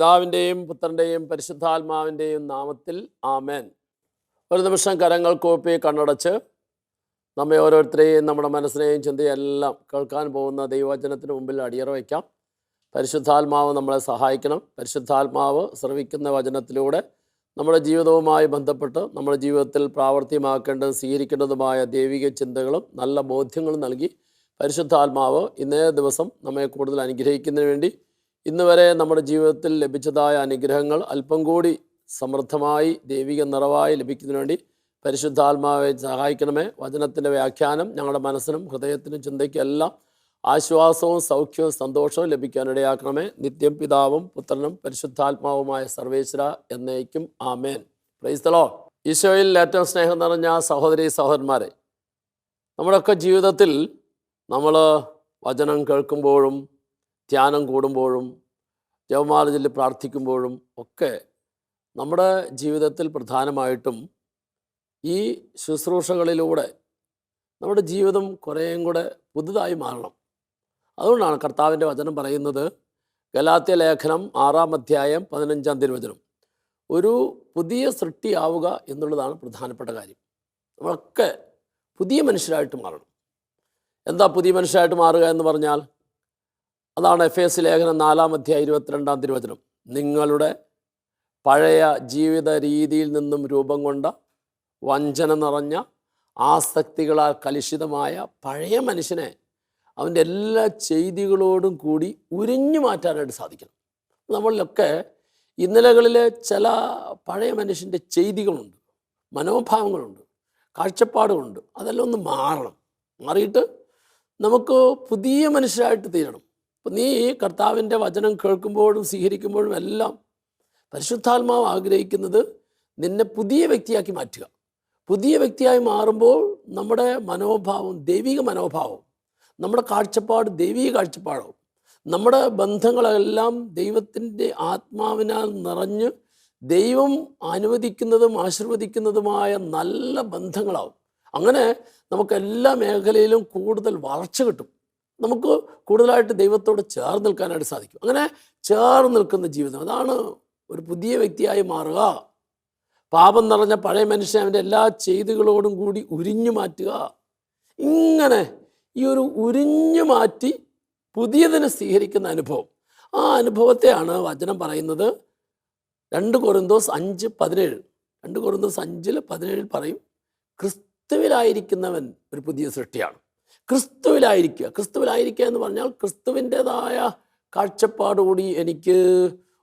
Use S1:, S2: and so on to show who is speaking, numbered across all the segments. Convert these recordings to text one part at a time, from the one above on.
S1: പിതാവിൻ്റെയും പുത്രൻ്റെയും പരിശുദ്ധാത്മാവിൻ്റെയും നാമത്തിൽ ആമേൻ. ഒരു നിമിഷം കരങ്ങൾ കൂപ്പി കണ്ണടച്ച് നമ്മെ ഓരോരുത്തരെയും നമ്മുടെ മനസ്സിനെയും ചിന്തയെല്ലാം കേൾക്കാൻ പോകുന്ന ദൈവവചനത്തിന് മുമ്പിൽ അടിയറ വയ്ക്കാം. പരിശുദ്ധാത്മാവ് നമ്മളെ സഹായിക്കണം. പരിശുദ്ധാത്മാവ് ശ്രവിക്കുന്ന വചനത്തിലൂടെ നമ്മുടെ ജീവിതവുമായി ബന്ധപ്പെട്ട് നമ്മുടെ ജീവിതത്തിൽ പ്രാവർത്തികമാക്കേണ്ടതും സ്വീകരിക്കേണ്ടതുമായ ദൈവിക ചിന്തകളും നല്ല ബോധ്യങ്ങളും നൽകി പരിശുദ്ധാത്മാവ് ഇന്നേ ദിവസം നമ്മെ കൂടുതൽ അനുഗ്രഹിക്കുന്നതിന് വേണ്ടി ഇന്ന് വരെ നമ്മുടെ ജീവിതത്തിൽ ലഭിച്ചതായ അനുഗ്രഹങ്ങൾ അല്പം കൂടി സമൃദ്ധമായി ദൈവിക നിറവായി ലഭിക്കുന്നതിന് വേണ്ടി പരിശുദ്ധാത്മാവെ സഹായിക്കണമേ. വചനത്തിൻ്റെ വ്യാഖ്യാനം ഞങ്ങളുടെ മനസ്സിനും ഹൃദയത്തിനും ചിന്തയ്ക്കും എല്ലാം ആശ്വാസവും സൗഖ്യവും സന്തോഷവും ലഭിക്കാനിടയാക്കണമേ. നിത്യം പിതാവും പുത്രനും പരിശുദ്ധാത്മാവുമായ സർവേശ്വര എന്നേക്കും ആമേൻ. Praise the Lord. ഈശോയിൽ ഏറ്റവും സ്നേഹം നിറഞ്ഞ സഹോദരീ സഹോദരന്മാരെ, നമ്മുടെയൊക്കെ ജീവിതത്തിൽ നമ്മൾ വചനം കേൾക്കുമ്പോഴും ധ്യാനം കൂടുമ്പോഴും ജപമാല ചൊല്ലി പ്രാർത്ഥിക്കുമ്പോഴും ഒക്കെ നമ്മുടെ ജീവിതത്തിൽ പ്രധാനമായിട്ടും ഈ ശുശ്രൂഷകളിലൂടെ നമ്മുടെ ജീവിതം കുറേയും കൂടെ പുതുതായി മാറണം. അതുകൊണ്ടാണ് കർത്താവിൻ്റെ വചനം പറയുന്നത്, ഗലാത്യ ലേഖനം 6-ാം അധ്യായം 15-ാം തിരുവചനം, ഒരു പുതിയ സൃഷ്ടിയാവുക എന്നുള്ളതാണ് പ്രധാനപ്പെട്ട കാര്യം. നമ്മളൊക്കെ പുതിയ മനുഷ്യരായിട്ട് മാറണം. എന്താ പുതിയ മനുഷ്യരായിട്ട് മാറുക എന്ന് പറഞ്ഞാൽ? അതാണ് എഫേസ്യ ലേഖനം 4-ാം അധ്യായം 22-ാം തിരുവചനം. നിങ്ങളുടെ പഴയ ജീവിത രീതിയിൽ നിന്നും രൂപം കൊണ്ട വഞ്ചന നിറഞ്ഞ ആസക്തികളാൽ കലുഷിതമായ പഴയ മനുഷ്യനെ അവൻ്റെ എല്ലാ ചെയ്തികളോടും കൂടി ഉരിഞ്ഞു മാറ്റാനായിട്ട് സാധിക്കണം. നമ്മളിലൊക്കെ ഇന്നലകളിലെ ചില പഴയ മനുഷ്യൻ്റെ ചെയ്തികളുണ്ട്, മനോഭാവങ്ങളുണ്ട്, കാഴ്ചപ്പാടുകളുണ്ട്. അതെല്ലാം ഒന്ന് മാറണം. മാറിയിട്ട് നമുക്ക് പുതിയ മനുഷ്യരായിട്ട് തീരണം. അപ്പം നീ കർത്താവിൻ്റെ വചനം കേൾക്കുമ്പോഴും സ്വീകരിക്കുമ്പോഴും എല്ലാം പരിശുദ്ധാത്മാവ് ആഗ്രഹിക്കുന്നത് നിന്നെ പുതിയ വ്യക്തിയാക്കി മാറ്റുക. പുതിയ വ്യക്തിയായി മാറുമ്പോൾ നമ്മുടെ മനോഭാവം ദൈവിക മനോഭാവം, നമ്മുടെ കാഴ്ചപ്പാട് ദൈവിക കാഴ്ചപ്പാടാവും. നമ്മുടെ ബന്ധങ്ങളെല്ലാം ദൈവത്തിൻ്റെ ആത്മാവിനാൽ നിറഞ്ഞ് ദൈവം അനുവദിക്കുന്നതും ആശീർവദിക്കുന്നതുമായ നല്ല ബന്ധങ്ങളാവും. അങ്ങനെ നമുക്ക് എല്ലാ മേഖലയിലും കൂടുതൽ വളർച്ച കിട്ടും. നമുക്ക് കൂടുതലായിട്ട് ദൈവത്തോട് ചേർന്ന് നിൽക്കാനായിട്ട് സാധിക്കും. അങ്ങനെ ചേർന്ന് നിൽക്കുന്ന ജീവിതം, അതാണ് ഒരു പുതിയ വ്യക്തിയായി മാറുക. പാപം നിറഞ്ഞ പഴയ മനുഷ്യൻ അവൻ്റെ എല്ലാ ചെയ്തികളോടും കൂടി ഉരിഞ്ഞു മാറ്റുക. ഇങ്ങനെ ഈ ഒരു ഉരിഞ്ഞു മാറ്റി പുതിയതിനെ സ്വീകരിക്കുന്ന അനുഭവം, ആ അനുഭവത്തെയാണ് വചനം പറയുന്നത്. 2 കൊരിന്തോസ് 5:17 2 കൊരിന്തോസ് 5:17 പറയും, ക്രിസ്തുവിലായിരിക്കുന്നവൻ ഒരു പുതിയ സൃഷ്ടിയാണ്. ക്രിസ്തുവിലായിരിക്കുക. ക്രിസ്തുവിലായിരിക്കുക എന്ന് പറഞ്ഞാൽ ക്രിസ്തുവിൻ്റെതായ കാഴ്ചപ്പാടുകൂടി എനിക്ക്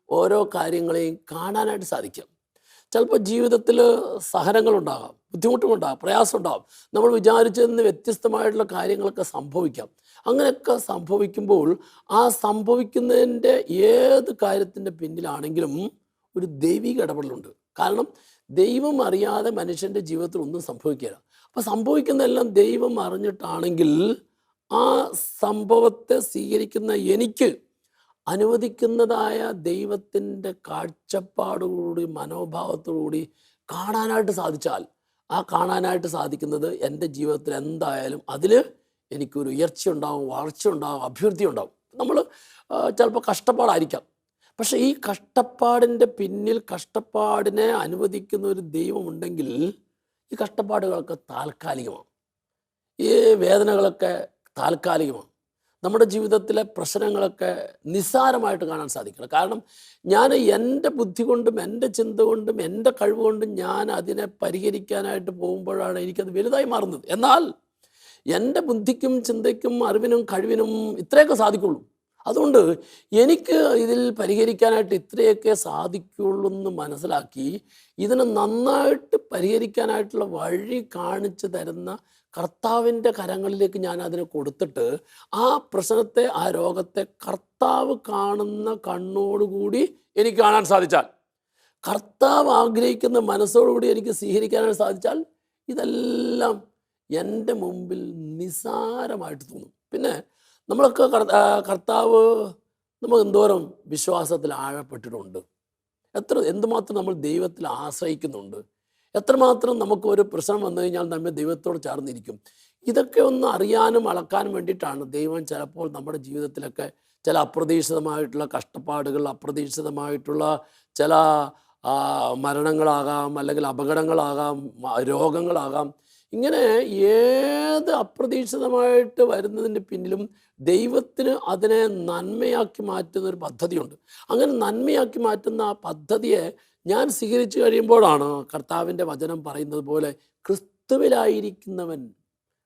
S1: ഓരോ കാര്യങ്ങളെയും കാണാനായിട്ട് സാധിക്കും. ചിലപ്പോൾ ജീവിതത്തിൽ സഹനങ്ങളുണ്ടാകാം, ബുദ്ധിമുട്ടുകളുണ്ടാകാം, പ്രയാസമുണ്ടാകാം. നമ്മൾ വിചാരിച്ചതിന് വ്യത്യസ്തമായിട്ടുള്ള കാര്യങ്ങളൊക്കെ സംഭവിക്കാം. അങ്ങനെയൊക്കെ സംഭവിക്കുമ്പോൾ ആ സംഭവിക്കുന്നതിൻ്റെ ഏത് കാര്യത്തിൻ്റെ പിന്നിലാണെങ്കിലും ഒരു ദൈവിക ഇടപെടലുണ്ട്. കാരണം ദൈവം അറിയാതെ മനുഷ്യൻ്റെ ജീവിതത്തിൽ ഒന്നും സംഭവിക്കില്ല. അപ്പോൾ സംഭവിക്കുന്നതെല്ലാം ദൈവം അറിഞ്ഞിട്ടാണെങ്കിൽ ആ സംഭവത്തെ സ്വീകരിക്കുന്ന എനിക്ക് അനുവദിക്കുന്നതായ ദൈവത്തിൻ്റെ കാഴ്ചപ്പാടോടുകൂടി മനോഭാവത്തോടുകൂടി കാണാനായിട്ട് സാധിച്ചാൽ, ആ കാണാനായിട്ട് സാധിക്കുന്നത് എൻ്റെ ജീവിതത്തിൽ എന്തായാലും അതിൽ എനിക്കൊരു ഉയർച്ച ഉണ്ടാകും, വളർച്ച ഉണ്ടാകും, അഭിവൃദ്ധി ഉണ്ടാകും. നമ്മൾ ചിലപ്പോൾ കഷ്ടപ്പാടായിരിക്കാം, പക്ഷേ ഈ കഷ്ടപ്പാടിൻ്റെ പിന്നിൽ കഷ്ടപ്പാടിനെ അനുവദിക്കുന്ന ഒരു ദൈവമുണ്ടെങ്കിൽ ഈ കഷ്ടപ്പാടുകളൊക്കെ താൽക്കാലികമാണ്, ഈ വേദനകളൊക്കെ താൽക്കാലികമാണ്. നമ്മുടെ ജീവിതത്തിലെ പ്രശ്നങ്ങളൊക്കെ നിസ്സാരമായിട്ട് കാണാൻ സാധിക്കില്ല. കാരണം ഞാൻ എൻ്റെ ബുദ്ധി കൊണ്ടും എൻ്റെ ചിന്ത കൊണ്ടും എൻ്റെ കഴിവ് കൊണ്ടും ഞാൻ അതിനെ പരിഹരിക്കാനായിട്ട് പോകുമ്പോഴാണ് എനിക്കത് വലുതായി മാറുന്നത്. എന്നാൽ എൻ്റെ ബുദ്ധിക്കും ചിന്തയ്ക്കും അറിവിനും കഴിവിനും ഇത്രയൊക്കെ സാധിക്കുള്ളൂ. അതുകൊണ്ട് എനിക്ക് ഇതിൽ പരിഹരിക്കാനായിട്ട് ഇത്രയൊക്കെ സാധിക്കുള്ളൂ എന്ന് മനസ്സിലാക്കി ഇതിനെ നന്നായിട്ട് പരിഹരിക്കാനായിട്ടുള്ള വഴി കാണിച്ചു തരുന്ന കർത്താവിൻ്റെ കരങ്ങളിലേക്ക് ഞാൻ അതിനെ കൊടുത്തിട്ട് ആ പ്രശ്നത്തെ, ആ രോഗത്തെ കർത്താവ് കാണുന്ന കണ്ണോടുകൂടി എനിക്ക് കാണാൻ സാധിച്ചാൽ, കർത്താവ് ആഗ്രഹിക്കുന്ന മനസ്സോടുകൂടി എനിക്ക് സ്വീകരിക്കാനായിട്ട് സാധിച്ചാൽ, ഇതെല്ലാം എൻ്റെ മുമ്പിൽ നിസ്സാരമായിട്ട് തോന്നും. പിന്നെ നമ്മളൊക്കെ കർത്താവ് നമുക്ക് എന്തോരം വിശ്വാസത്തിൽ ആഴപ്പെട്ടിട്ടുണ്ട്, എന്തുമാത്രം നമ്മൾ ദൈവത്തിൽ ആശ്രയിക്കുന്നുണ്ട്, എത്രമാത്രം നമുക്ക് ഒരു പ്രശ്നം വന്നു കഴിഞ്ഞാൽ നമ്മെ ദൈവത്തോട് ചേർന്നിരിക്കും. ഇതൊക്കെ ഒന്ന് അറിയാനും അളക്കാനും വേണ്ടിയിട്ടാണ് ദൈവം ചിലപ്പോൾ നമ്മുടെ ജീവിതത്തിലൊക്കെ ചില അപ്രതീക്ഷിതമായിട്ടുള്ള കഷ്ടപ്പാടുകൾ, അപ്രതീക്ഷിതമായിട്ടുള്ള ചില മരണങ്ങളാകാം, അല്ലെങ്കിൽ അപകടങ്ങളാകാം, രോഗങ്ങളാകാം. ഇങ്ങനെ ഏത് അപ്രതീക്ഷിതമായിട്ട് വരുന്നതിൻ്റെ പിന്നിലും ദൈവത്തിന് അതിനെ നന്മയാക്കി മാറ്റുന്നൊരു പദ്ധതിയുണ്ട്. അങ്ങനെ നന്മയാക്കി മാറ്റുന്ന ആ പദ്ധതിയെ ഞാൻ സ്വീകരിച്ചു കഴിയുമ്പോഴാണ് കർത്താവിൻ്റെ വചനം പറയുന്നത് പോലെ ക്രിസ്തുവിലായിരിക്കുന്നവൻ,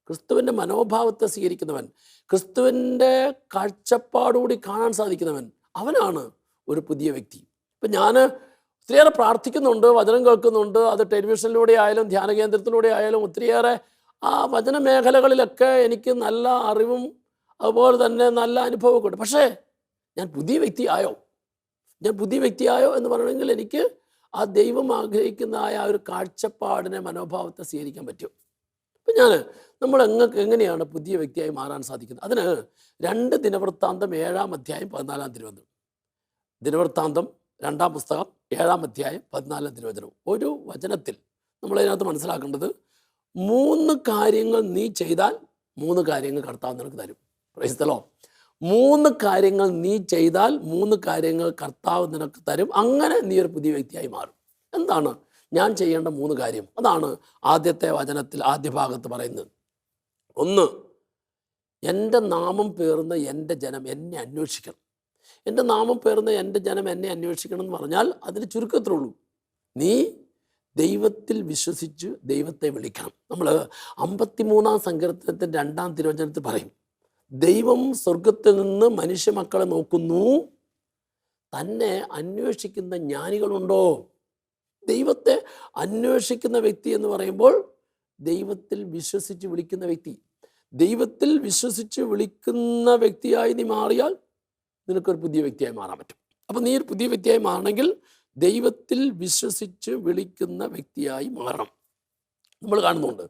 S1: ക്രിസ്തുവിൻ്റെ മനോഭാവത്തെ സ്വീകരിക്കുന്നവൻ, ക്രിസ്തുവിൻ്റെ കാഴ്ചപ്പാടുകൂടി കാണാൻ സാധിക്കുന്നവൻ, അവനാണ് ഒരു പുതിയ വ്യക്തി. ഇപ്പം ഞാൻ ഒത്തിരിയേറെ പ്രാർത്ഥിക്കുന്നുണ്ട്, വചനം കേൾക്കുന്നുണ്ട്. അത് ടെലിവിഷനിലൂടെ ആയാലും ധ്യാന കേന്ദ്രത്തിലൂടെ ആയാലും ഒത്തിരിയേറെ ആ വചന മേഖലകളിലൊക്കെ എനിക്ക് നല്ല അറിവും അതുപോലെ തന്നെ നല്ല അനുഭവമൊക്കെ ഉണ്ട്. പക്ഷേ ഞാൻ പുതിയ വ്യക്തിയായോ? ഞാൻ പുതിയ വ്യക്തിയായോ എന്ന് പറയണമെങ്കിൽ എനിക്ക് ആ ദൈവം ആഗ്രഹിക്കുന്നതായ ആ ഒരു കാഴ്ചപ്പാടിനെ, മനോഭാവത്തെ സ്വീകരിക്കാൻ പറ്റും. അപ്പം നമ്മൾ എങ്ങനെയാണ് പുതിയ വ്യക്തിയായി മാറാൻ സാധിക്കുന്നത്? അതിന് 2 ദിനവൃത്താന്തം 7-ാം അധ്യായം 14-ാം തിരുവചനം. ദിനവൃത്താന്തം 2-ാം പുസ്തകം 7-ാം അധ്യായം 14-ാം തിരുവചനം. ഒരു വചനത്തിൽ നമ്മളതിനകത്ത് മനസ്സിലാക്കേണ്ടത് 3 കാര്യങ്ങൾ നീ ചെയ്താൽ 3 കാര്യങ്ങൾ കർത്താവ് നിനക്ക് തരും. Praise the Lord. 3 കാര്യങ്ങൾ നീ ചെയ്താൽ 3 കാര്യങ്ങൾ കർത്താവ് നിനക്ക് തരും. അങ്ങനെ നീ ഒരു പുതിയ വ്യക്തിയായി മാറും. എന്താണ് ഞാൻ ചെയ്യേണ്ട 3 കാര്യം? അതാണ് ആദ്യത്തെ വചനത്തിൽ ആദ്യ ഭാഗത്ത് പറയുന്നത്. 1, എൻ്റെ നാമം പേറുന്ന എൻ്റെ ജനം എന്നെ അന്വേഷിക്കണം. എൻ്റെ നാമം പേറുന്ന എൻ്റെ ജനം എന്നെ അന്വേഷിക്കണം എന്ന് പറഞ്ഞാൽ അതിന് ചുരുക്കത്തിലുള്ളൂ, നീ ദൈവത്തിൽ വിശ്വസിച്ച് ദൈവത്തെ വിളിക്കണം. നമ്മൾ 53-ാം സങ്കീർത്തനത്തിൻ്റെ 2-ാം തിരുവചനത്തിൽ പറയും, ദൈവം സ്വർഗത്തിൽ നിന്ന് മനുഷ്യ മക്കളെ നോക്കുന്നു, തന്നെ അന്വേഷിക്കുന്ന ജ്ഞാനികളുണ്ടോ? ദൈവത്തെ അന്വേഷിക്കുന്ന വ്യക്തി എന്ന് പറയുമ്പോൾ ദൈവത്തിൽ വിശ്വസിച്ച് വിളിക്കുന്ന വ്യക്തി. ദൈവത്തിൽ വിശ്വസിച്ച് വിളിക്കുന്ന വ്യക്തിയായി നീ മാറിയാൽ നിനക്കൊരു പുതിയ വ്യക്തിയായി മാറാൻ പറ്റും. അപ്പം നീ ഒരു പുതിയ വ്യക്തിയായി മാറണമെങ്കിൽ ദൈവത്തിൽ വിശ്വസിച്ച് വിളിക്കുന്ന വ്യക്തിയായി മാറണം. നമ്മൾ കാണുന്നുണ്ട്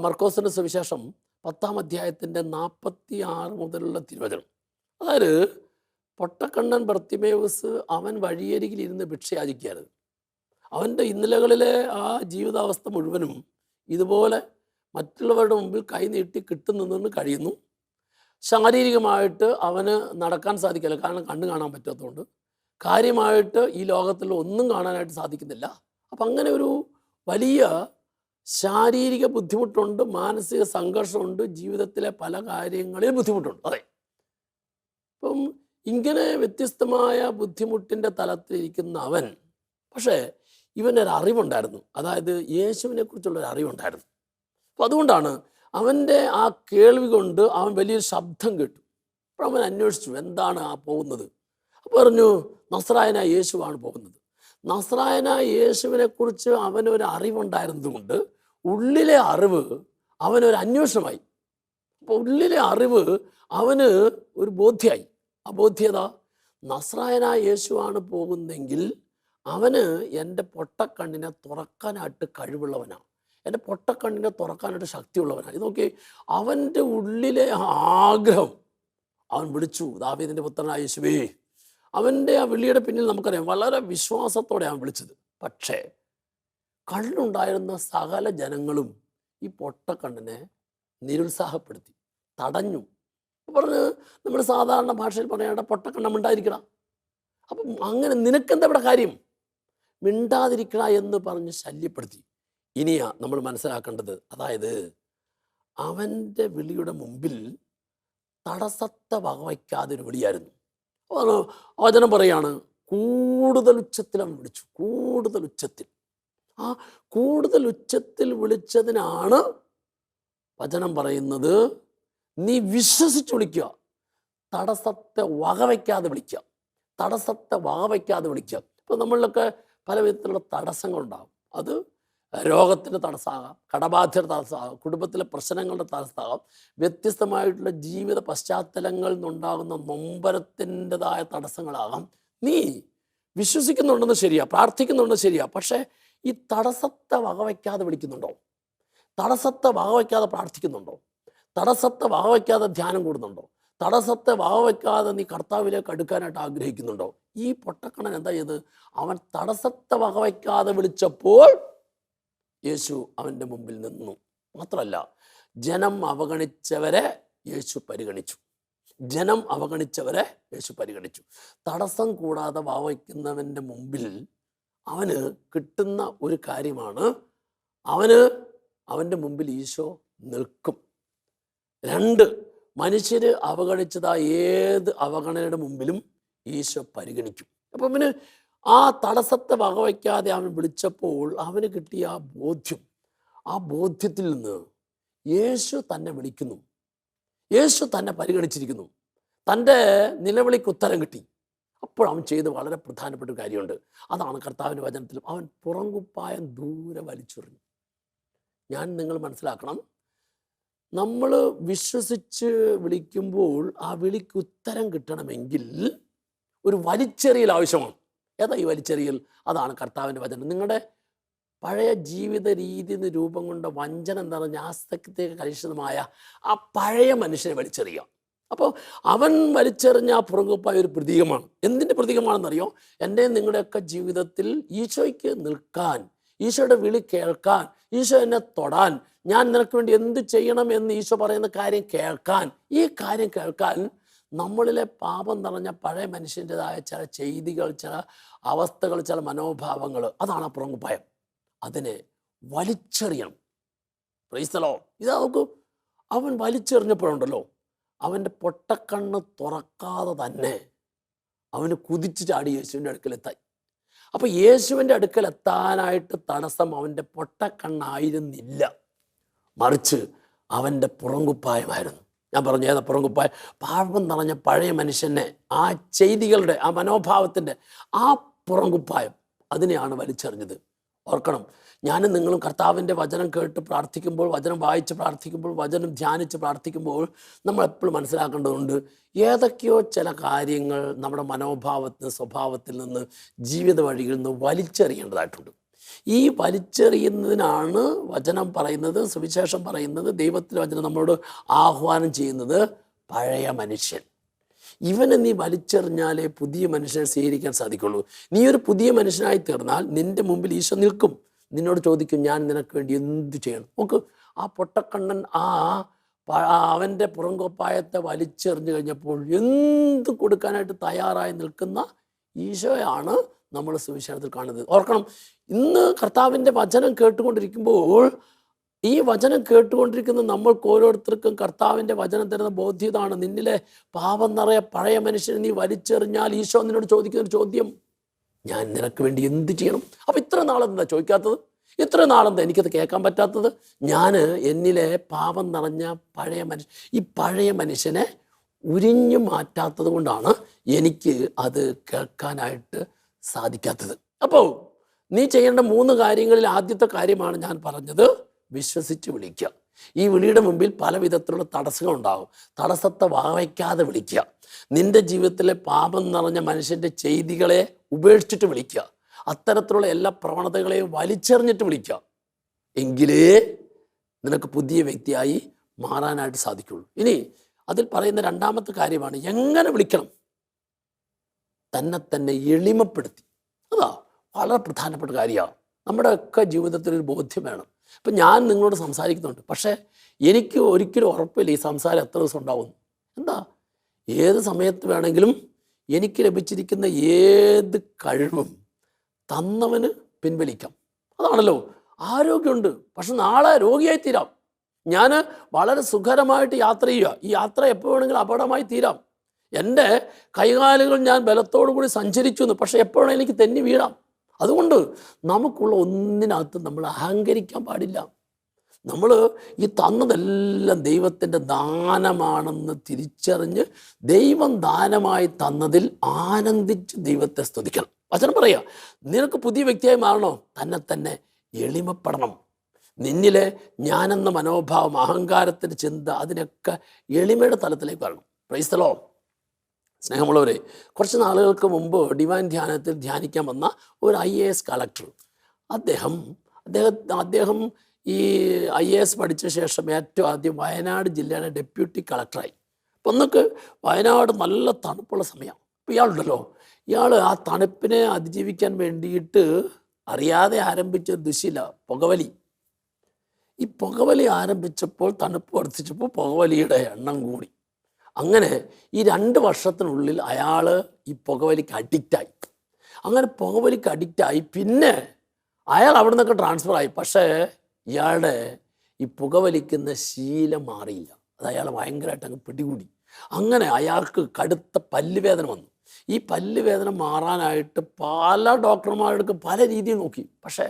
S1: മർക്കോസിൻ്റെ സുവിശേഷം 10-ാം അധ്യായത്തിൻ്റെ 46 മുതലുള്ള തിരുവചനം. അതായത് പൊട്ടക്കണ്ണൻ ബർത്തിമേവുസ് അവൻ വഴിയരികിൽ ഇരുന്ന് ഭിക്ഷ യാചിക്കുകയായിരുന്നു. അവൻ്റെ ഇന്നലകളിലെ ആ ജീവിതാവസ്ഥ മുഴുവനും ഇതുപോലെ മറ്റുള്ളവരുടെ മുമ്പിൽ കൈ നീട്ടി കിട്ടുന്നതിന് കഴിയുന്നു. ശാരീരികമായിട്ട് അവന് നടക്കാൻ സാധിക്കില്ല, കാരണം കണ്ണ് കാണാൻ പറ്റാത്തതുകൊണ്ട്. കാര്യമായിട്ട് ഈ ലോകത്തിൽ ഒന്നും കാണാനായിട്ട് സാധിക്കുന്നില്ല. അപ്പം അങ്ങനെ ഒരു വലിയ ശാരീരിക ബുദ്ധിമുട്ടുണ്ട്, മാനസിക സംഘർഷമുണ്ട്, ജീവിതത്തിലെ പല കാര്യങ്ങളിൽ ബുദ്ധിമുട്ടുണ്ട്. അതെ, ഇപ്പം ഇങ്ങനെ വ്യത്യസ്തമായ ബുദ്ധിമുട്ടിൻ്റെ തലത്തിലിരിക്കുന്ന അവൻ, പക്ഷേ ഇവനൊരു അറിവുണ്ടായിരുന്നു. അതായത് യേശുവിനെ കുറിച്ചുള്ളൊരു അറിവുണ്ടായിരുന്നു. അപ്പം അതുകൊണ്ടാണ് അവൻ്റെ ആ കേൾവി കൊണ്ട് അവൻ വലിയൊരു ശബ്ദം കേട്ടു. അപ്പോൾ അവൻ അന്വേഷിച്ചു, എന്താണ് ആ പോകുന്നത്? അപ്പോൾ പറഞ്ഞു, നസ്രായനായ യേശുവാണ് പോകുന്നത്. നസ്രായനായ യേശുവിനെ കുറിച്ച് അവനൊരു അറിവുണ്ടായിരുന്നത് കൊണ്ട് ഉള്ളിലെ അറിവ് അവനൊരു അന്വേഷണമായി. അപ്പോൾ ഉള്ളിലെ അറിവ് അവന് ഒരു ബോധ്യമായി. ആ ബോധ്യത, നസ്രായനായ യേശുവാണ് പോകുന്നെങ്കിൽ അവന് എൻ്റെ പൊട്ടക്കണ്ണിനെ തുറക്കാനായിട്ട് കഴിവുള്ളവനാണ്, എൻ്റെ പൊട്ടക്കണ്ണിനെ തുറക്കാനായിട്ട് ശക്തിയുള്ളവനാണ്. ഇത് നോക്കി, അവൻ്റെ ഉള്ളിലെ ആഗ്രഹം അവൻ വിളിച്ചു, ദാവീദിൻ്റെ പുത്രനായ യേശുവേ. അവൻ്റെ ആ വിളിയുടെ പിന്നിൽ നമുക്കറിയാം വളരെ വിശ്വാസത്തോടെ അവൻ വിളിച്ചത്. പക്ഷേ കണ്ണുണ്ടായിരുന്ന സകല ജനങ്ങളും ഈ പൊട്ടക്കണ്ണിനെ നിരുത്സാഹപ്പെടുത്തി, തടഞ്ഞു. പറഞ്ഞ് നമ്മൾ സാധാരണ ഭാഷയിൽ പറയേണ്ട പൊട്ടക്കണ്ണം മിണ്ടാതിരിക്കണം. അപ്പം അങ്ങനെ നിനക്കെന്താ ഇവിടെ കാര്യം, മിണ്ടാതിരിക്കണ എന്ന് പറഞ്ഞ് ശല്യപ്പെടുത്തി. ഇനിയാ നമ്മൾ മനസ്സിലാക്കേണ്ടത്, അതായത് അവൻ്റെ വിളിയുടെ മുമ്പിൽ തടസ്സത്തെ വകവയ്ക്കാതെ ഒരു വിളിയായിരുന്നു. വചനം പറയാണ്, കൂടുതൽ ഉച്ചത്തിൽ അവൻ വിളിച്ചു. കൂടുതൽ ഉച്ചത്തിൽ. ആ കൂടുതൽ ഉച്ചത്തിൽ വിളിച്ചതിനാണ് വചനം പറയുന്നത്, നീ വിശ്വസിച്ച് വിളിക്കുക, തടസ്സത്തെ വകവയ്ക്കാതെ വിളിക്കുക, തടസ്സത്തെ വകവയ്ക്കാതെ വിളിക്കുക. ഇപ്പോൾ നമ്മളിലൊക്കെ പല വിധത്തിലുള്ള തടസ്സങ്ങളുണ്ടാകും. അത് രോഗത്തിൻ്റെ തടസ്സമാകാം, കടബാധ്യത തടസ്സമാകാം, കുടുംബത്തിലെ പ്രശ്നങ്ങളുടെ തടസ്സമാകാം, വ്യത്യസ്തമായിട്ടുള്ള ജീവിത പശ്ചാത്തലങ്ങളിൽ നിന്നുണ്ടാകുന്ന നൊമ്പരത്തിൻ്റെതായ തടസ്സങ്ങളാകാം. നീ വിശ്വസിക്കുന്നുണ്ടെന്ന് ശരിയാ, പ്രാർത്ഥിക്കുന്നുണ്ടെന്ന് ശരിയാ, പക്ഷേ ഈ തടസ്സത്തെ വകവയ്ക്കാതെ വിളിക്കുന്നുണ്ടോ? തടസ്സത്തെ വകവയ്ക്കാതെ പ്രാർത്ഥിക്കുന്നുണ്ടോ? തടസ്സത്തെ വകവയ്ക്കാതെ ധ്യാനം കൂടുന്നുണ്ടോ? തടസ്സത്തെ വകവയ്ക്കാതെ നീ കർത്താവിലേക്ക് അടുക്കാനായിട്ട് ആഗ്രഹിക്കുന്നുണ്ടോ? ഈ പൊട്ടക്കണ്ണൻ എന്താ ചെയ്ത്, അവൻ തടസ്സത്തെ വകവയ്ക്കാതെ വിളിച്ചപ്പോൾ യേശു അവൻ്റെ മുമ്പിൽ നിന്നു. മാത്രമല്ല, ജനം അവഗണിച്ചവരെ യേശു പരിഗണിച്ചു. ജനം അവഗണിച്ചവരെ യേശു പരിഗണിച്ചു. തടസ്സം കൂടാതെ ഭാവിക്കുന്നവൻ്റെ മുമ്പിൽ അവന് കിട്ടുന്ന ഒരു കാര്യമാണ്, അവൻ്റെ മുമ്പിൽ ഈശോ നിൽക്കും. 2, മനുഷ്യര് അവഗണിച്ചതാ ഏത് അവഗണനയുടെ മുമ്പിലും ഈശോ പരിഗണിക്കും. അപ്പം അവന് ആ തടസ്സത്തെ വകവയ്ക്കാതെ അവൻ വിളിച്ചപ്പോൾ അവന് കിട്ടിയ ആ ബോധ്യത്തിൽ നിന്ന് യേശു തന്നെ വിളിക്കുന്നു, യേശു തന്നെ പരിഗണിച്ചിരിക്കുന്നു, തൻ്റെ നിലവിളിക്ക് ഉത്തരം കിട്ടി. അപ്പോൾ അവൻ ചെയ്ത് വളരെ പ്രധാനപ്പെട്ട ഒരു കാര്യമുണ്ട്. അതാണ് കർത്താവിൻ്റെ വചനത്തിലും അവൻ പുറങ്കുപ്പായം ദൂരെ വലിച്ചെറിഞ്ഞു. നിങ്ങൾ മനസ്സിലാക്കണം, നമ്മൾ വിശ്വസിച്ച് വിളിക്കുമ്പോൾ ആ വിളിക്ക് ഉത്തരം കിട്ടണമെങ്കിൽ ഒരു വലിച്ചെറിയൽ ആവശ്യമാണ്. ഏതാ ഈ വലിച്ചെറിയൽ? അതാണ് കർത്താവിൻ്റെ വചനം. നിങ്ങളുടെ പഴയ ജീവിത രീതിയിൽ നിന്ന് രൂപം കൊണ്ട വഞ്ചന നിറഞ്ഞ ആസക്തിക്ക് കലുഷിതമായ ആ പഴയ മനുഷ്യനെ വലിച്ചെറിയുക. അപ്പോൾ അവൻ വലിച്ചെറിഞ്ഞ ആ പുറകുപ്പായ ഒരു പ്രതീകമാണ്. എന്തിൻ്റെ പ്രതീകമാണെന്നറിയോ? എൻ്റെ നിങ്ങളുടെയൊക്കെ ജീവിതത്തിൽ ഈശോയ്ക്ക് നിൽക്കാൻ, ഈശോയുടെ വിളി കേൾക്കാൻ, ഈശോ എന്നെ തൊടാൻ, ഞാൻ നിനക്ക് വേണ്ടി എന്ത് ചെയ്യണം എന്ന് ഈശോ പറയുന്ന കാര്യം കേൾക്കാൻ, ഈ കാര്യം കേൾക്കാൻ നമ്മളിലെ പാപം നിറഞ്ഞ പഴയ മനുഷ്യൻ്റെതായ ചില ചെയ്തികൾ, ചില അവസ്ഥകൾ, ചില മനോഭാവങ്ങൾ, അതാണ് ആ പുറങ്കുപ്പായം. അതിനെ വലിച്ചെറിയണം. Praise the Lord. ഇതാ നോക്കൂ, അവൻ വലിച്ചെറിഞ്ഞപ്പോഴുണ്ടല്ലോ, അവൻ്റെ പൊട്ടക്കണ്ണ് തുറക്കാതെ തന്നെ അവന് കുതിച്ചു ചാടി യേശുവിൻ്റെ അടുക്കലെത്തായി. അപ്പോൾ യേശുവിൻ്റെ അടുക്കലെത്താനായിട്ട് തടസ്സം അവൻ്റെ പൊട്ടക്കണ്ണായിരുന്നില്ല, മറിച്ച് അവൻ്റെ പുറങ്കുപ്പായമായിരുന്നു. ഞാൻ പറഞ്ഞു, ഏതാ പുറങ്കുപ്പായം? പാപം നിറഞ്ഞ പഴയ മനുഷ്യനെ, ആ ചെയ്തികളുടെ, ആ മനോഭാവത്തിൻ്റെ ആ പുറങ്കുപ്പായം, അതിനെയാണ് വലിച്ചെറിഞ്ഞത്. ഓർക്കണം, ഞാനും നിങ്ങളും കർത്താവിൻ്റെ വചനം കേട്ട് പ്രാർത്ഥിക്കുമ്പോൾ, വചനം വായിച്ച് പ്രാർത്ഥിക്കുമ്പോൾ, വചനം ധ്യാനിച്ച് പ്രാർത്ഥിക്കുമ്പോൾ നമ്മൾ എപ്പോഴും മനസ്സിലാക്കേണ്ടതുണ്ട്, ഏതൊക്കെയോ ചില കാര്യങ്ങൾ നമ്മുടെ മനോഭാവത്തിന്, സ്വഭാവത്തിൽ നിന്ന്, ജീവിത വഴികളിൽ നിന്ന് വലിച്ചെറിയേണ്ടതായിട്ടുണ്ട്. ഈ വലിച്ചെറിയുന്നതിനാണ് വചനം പറയുന്നത്, സുവിശേഷം പറയുന്നത്, ദൈവത്തിൻ്റെ വചനം നമ്മളോട് ആഹ്വാനം ചെയ്യുന്നത്, പഴയ മനുഷ്യൻ ഇവനെ നീ വലിച്ചെറിഞ്ഞാലേ പുതിയ മനുഷ്യനെ സ്വീകരിക്കാൻ സാധിക്കുള്ളൂ. നീ ഒരു പുതിയ മനുഷ്യനായി തീർന്നാൽ നിന്റെ മുമ്പിൽ ഈശോ നിൽക്കും, നിന്നോട് ചോദിക്കും, ഞാൻ നിനക്ക് വേണ്ടി എന്ത് ചെയ്യണം. നോക്ക്, ആ പൊട്ടക്കണ്ണൻ അവൻ്റെ പുറങ്കൊപ്പായത്തെ വലിച്ചെറിഞ്ഞു കഴിഞ്ഞപ്പോൾ എന്ത് കൊടുക്കാനായിട്ട് തയ്യാറായി നിൽക്കുന്ന ഈശോയാണ് നമ്മൾ സുവിശേഷത്തിൽ കാണുന്നത്. ഓർക്കണം, ഇന്ന് കർത്താവിൻ്റെ വചനം കേട്ടുകൊണ്ടിരിക്കുമ്പോൾ, ഈ വചനം കേട്ടുകൊണ്ടിരിക്കുന്ന നമ്മൾക്ക് ഓരോരുത്തർക്കും കർത്താവിൻ്റെ വചനം തരുന്ന ബോധ്യതാണ്, നിന്നിലെ പാപം നിറയെ പഴയ മനുഷ്യനെ നീ വലിച്ചെറിഞ്ഞാൽ ഈശോ നിന്നോട് ചോദിക്കുന്നൊരു ചോദ്യം, ഞാൻ നിനക്ക് വേണ്ടി എന്ത് ചെയ്യണം? അപ്പം ഇത്ര നാളെന്താ ചോദിക്കാത്തത്? ഇത്ര നാളെന്താ എനിക്കത് കേൾക്കാൻ പറ്റാത്തത്? ഞാൻ എന്നിലെ പാപം നിറഞ്ഞ ഈ പഴയ മനുഷ്യനെ ഉരിഞ്ഞു മാറ്റാത്തത് കൊണ്ടാണ് എനിക്ക് അത് കേൾക്കാനായിട്ട് സാധിക്കാത്തത്. അപ്പോൾ നീ ചെയ്യേണ്ട 3 കാര്യങ്ങളിൽ ആദ്യത്തെ കാര്യമാണ് ഞാൻ പറഞ്ഞത്, വിശ്വസിച്ച് വിളിക്കുക. ഈ വിളിയുടെ മുമ്പിൽ പല വിധത്തിലുള്ള തടസ്സങ്ങൾ ഉണ്ടാകും. തടസ്സത്തെ വകവയ്ക്കാതെ വിളിക്കുക. നിന്റെ ജീവിതത്തിലെ പാപം നിറഞ്ഞ മനുഷ്യൻ്റെ ചെയ്തികളെ ഉപേക്ഷിച്ചിട്ട് വിളിക്കുക. അത്തരത്തിലുള്ള എല്ലാ പ്രവണതകളെയും വലിച്ചെറിഞ്ഞിട്ട് വിളിക്കുക. എങ്കിലേ നിനക്ക് പുതിയ വ്യക്തിയായി മാറാനായിട്ട് സാധിക്കുള്ളൂ. ഇനി അതിൽ പറയുന്ന 2ാമത്തെ കാര്യമാണ് എങ്ങനെ വിളിക്കണം. തന്നെ എളിമപ്പെടുത്തി. അതാ വളരെ പ്രധാനപ്പെട്ട കാര്യമാണ്. നമ്മുടെയൊക്കെ ജീവിതത്തിലൊരു ബോധ്യം വേണം. ഇപ്പം ഞാൻ നിങ്ങളോട് സംസാരിക്കുന്നുണ്ട്, പക്ഷേ എനിക്ക് ഒരിക്കലും ഉറപ്പില്ല ഈ സംസാരം എത്ര ദിവസം ഉണ്ടാവുന്നു. എന്താ, ഏത് സമയത്ത് വേണമെങ്കിലും എനിക്ക് ലഭിച്ചിരിക്കുന്ന ഏത് കഴിവും തന്നവന് പിൻവലിക്കാം. അതാണല്ലോ, ആരോഗ്യമുണ്ട്, പക്ഷെ നാളെ രോഗിയായി തീരാം. ഞാൻ വളരെ സുഖകരമായിട്ട് യാത്ര ചെയ്യുക, ഈ യാത്ര എപ്പോൾ വേണമെങ്കിലും അപകടമായി തീരാം. എൻ്റെ കൈകാലുകൾ ഞാൻ ബലത്തോടു കൂടി സഞ്ചരിച്ചു എന്ന്, പക്ഷെ എപ്പോഴാണ് എനിക്ക് തെന്നി വീഴാം. അതുകൊണ്ട് നമുക്കുള്ള ഒന്നിനകത്ത് നമ്മൾ അഹങ്കരിക്കാൻ പാടില്ല. നമ്മൾ ഈ തന്നതെല്ലാം ദൈവത്തിൻ്റെ ദാനമാണെന്ന് തിരിച്ചറിഞ്ഞ് ദൈവം ദാനമായി തന്നതിൽ ആനന്ദിച്ച് ദൈവത്തെ സ്തുതിക്കണം. വചനം പറയുക, നിനക്ക് പുതിയ വ്യക്തിയായി മാറണോ, തന്നെ എളിമപ്പെടണം. നിന്നിലെ ഞാനെന്ന മനോഭാവം, അഹങ്കാരത്തിൻ്റെ ചിന്ത, അതിനൊക്കെ എളിമയുടെ തലത്തിലേക്ക് വരണം. Praise the Lord. സ്നേഹമുള്ളവരെ, കുറച്ച് നാളുകൾക്ക് മുമ്പ് ഡിവൈൻ ധ്യാനത്തിൽ ധ്യാനിക്കാൻ വന്ന ഒരു IAS കളക്ടർ, അദ്ദേഹം ഈ IAS പഠിച്ച ശേഷം ഏറ്റവും ആദ്യം വയനാട് ജില്ലയുടെ ഡെപ്യൂട്ടി കളക്ടറായി. അപ്പം അന്നൊക്കെ വയനാട് നല്ല തണുപ്പുള്ള സമയമാണ്. അപ്പോൾ ഇയാൾ ആ തണുപ്പിനെ അതിജീവിക്കാൻ വേണ്ടിയിട്ട് അറിയാതെ ആരംഭിച്ച ദുശീല പുകവലി. ഈ പുകവലി ആരംഭിച്ചപ്പോൾ, തണുപ്പ് വർദ്ധിച്ചപ്പോൾ പുകവലിയുടെ എണ്ണം കൂടി. അങ്ങനെ ഈ 2 വർഷത്തിനുള്ളിൽ അയാൾ ഈ പുകവലിക്ക് അഡിക്റ്റായി. അങ്ങനെ പുകവലിക്ക് അഡിക്റ്റായി. പിന്നെ അയാൾ അവിടെ നിന്നൊക്കെ ട്രാൻസ്ഫർ ആയി. പക്ഷേ ഇയാളുടെ ഈ പുകവലിക്കുന്ന ശീലം മാറിയില്ല. അത് അയാളെ ഭയങ്കരമായിട്ട് അങ്ങ് പിടികൂടി. അങ്ങനെ അയാൾക്ക് കടുത്ത പല്ലുവേദന വന്നു. ഈ പല്ലുവേദന മാറാനായിട്ട് പല ഡോക്ടർമാർക്ക് പല രീതിയിൽ നോക്കി. പക്ഷേ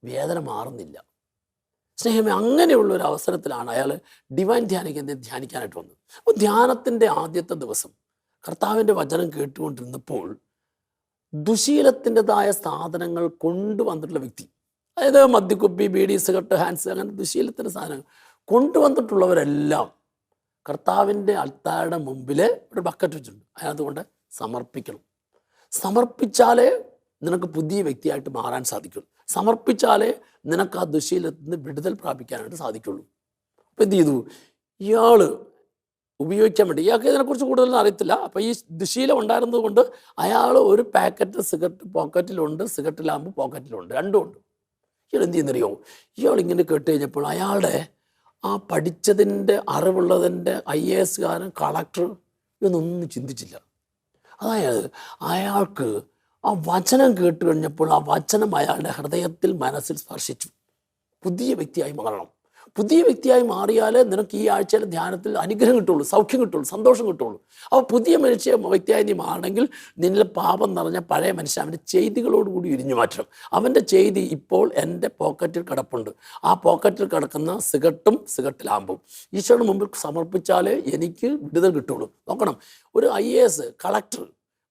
S1: വേദന മാറുന്നില്ല. സ്നേഹമേ, അങ്ങനെയുള്ള ഒരു അവസരത്തിലാണ് അയാൾ ഡിവൈൻ ധ്യാനിക്കാനായിട്ട് വന്നത്. അപ്പോൾ ധ്യാനത്തിൻ്റെ ആദ്യത്തെ ദിവസം കർത്താവിൻ്റെ വചനം കേട്ടുകൊണ്ടിരുന്നപ്പോൾ ദുശീലത്തിൻ്റെതായ സാധനങ്ങൾ കൊണ്ടുവന്നിട്ടുള്ള വ്യക്തി, അതായത് മദ്യക്കുപ്പി, ബീഡി, സിഗരറ്റ്, ഹാൻഡ്സ്, അങ്ങനെ ദുശീലത്തിൻ്റെ സാധനങ്ങൾ കൊണ്ടുവന്നിട്ടുള്ളവരെല്ലാം കർത്താവിൻ്റെ അൾത്താരുടെ മുമ്പിൽ ഒരു ബക്കറ്റ് വെച്ചിട്ടുണ്ട്. അതിനകത്തുകൊണ്ട് സമർപ്പിക്കണം. സമർപ്പിച്ചാലേ നിനക്ക് പുതിയ വ്യക്തിയായിട്ട് മാറാൻ സാധിക്കുള്ളൂ. സമർപ്പിച്ചാലേ നിനക്ക് ആ ദുശീലത്തിൽ നിന്ന് വിടുതൽ പ്രാപിക്കാനായിട്ട് സാധിക്കുള്ളൂ. അപ്പം എന്ത് ചെയ്തു? ഇയാൾ ഉപയോഗിക്കാൻ വേണ്ടി, ഇയാൾക്ക് ഇതിനെക്കുറിച്ച് കൂടുതലൊന്നും അറിയത്തില്ല. അപ്പോൾ ഈ ദുശീലം ഉണ്ടായിരുന്നത് കൊണ്ട് അയാൾ ഒരു പാക്കറ്റ് സിഗരറ്റ് പോക്കറ്റിലുണ്ട്, സിഗരറ്റ് ലാമ്പ് പോക്കറ്റിലുണ്ട്, രണ്ടും ഉണ്ട്. ഇയാൾ എന്ത് ചെയ്യുന്നറിയോ? ഇയാൾ ഇങ്ങനെ കേട്ട് കഴിഞ്ഞപ്പോൾ അയാളുടെ ആ പഠിച്ചതിൻ്റെ അറിവുള്ളതിൻ്റെ IAS കാരൻ, കളക്ടർ ഇതൊന്നും ചിന്തിച്ചില്ല. അതായത് അയാൾക്ക് ആ വചനം കേട്ട് കഴിഞ്ഞപ്പോൾ ആ വചനം അയാളുടെ ഹൃദയത്തിൽ, മനസ്സിൽ സ്പർശിച്ചു. പുതിയ വ്യക്തിയായി മാറണം. പുതിയ വ്യക്തിയായി മാറിയാലേ നിനക്ക് ഈ ആഴ്ചയിലെ ധ്യാനത്തിൽ അനുഗ്രഹം കിട്ടുള്ളൂ, സൗഖ്യം കിട്ടുള്ളൂ, സന്തോഷം കിട്ടുള്ളൂ. അപ്പോൾ പുതിയ വ്യക്തിയായി നീ മാറണമെങ്കിൽ നിന്നിലെ പാപം നിറഞ്ഞ പഴയ മനുഷ്യൻ അവൻ്റെ ചെയ്തികളോടുകൂടി ഇരിഞ്ഞു മാറ്റണം. അവൻ്റെ ചെയ്തി ഇപ്പോൾ എൻ്റെ പോക്കറ്റിൽ കിടപ്പുണ്ട്. ആ പോക്കറ്റിൽ കിടക്കുന്ന സിഗരറ്റും സിഗരറ്റ് ലാമ്പും ഈശോയുടെ മുമ്പിൽ സമർപ്പിച്ചാലേ എനിക്ക് വിടുതൽ കിട്ടുള്ളൂ. നോക്കണം, ഒരു IAS, കളക്ടർ,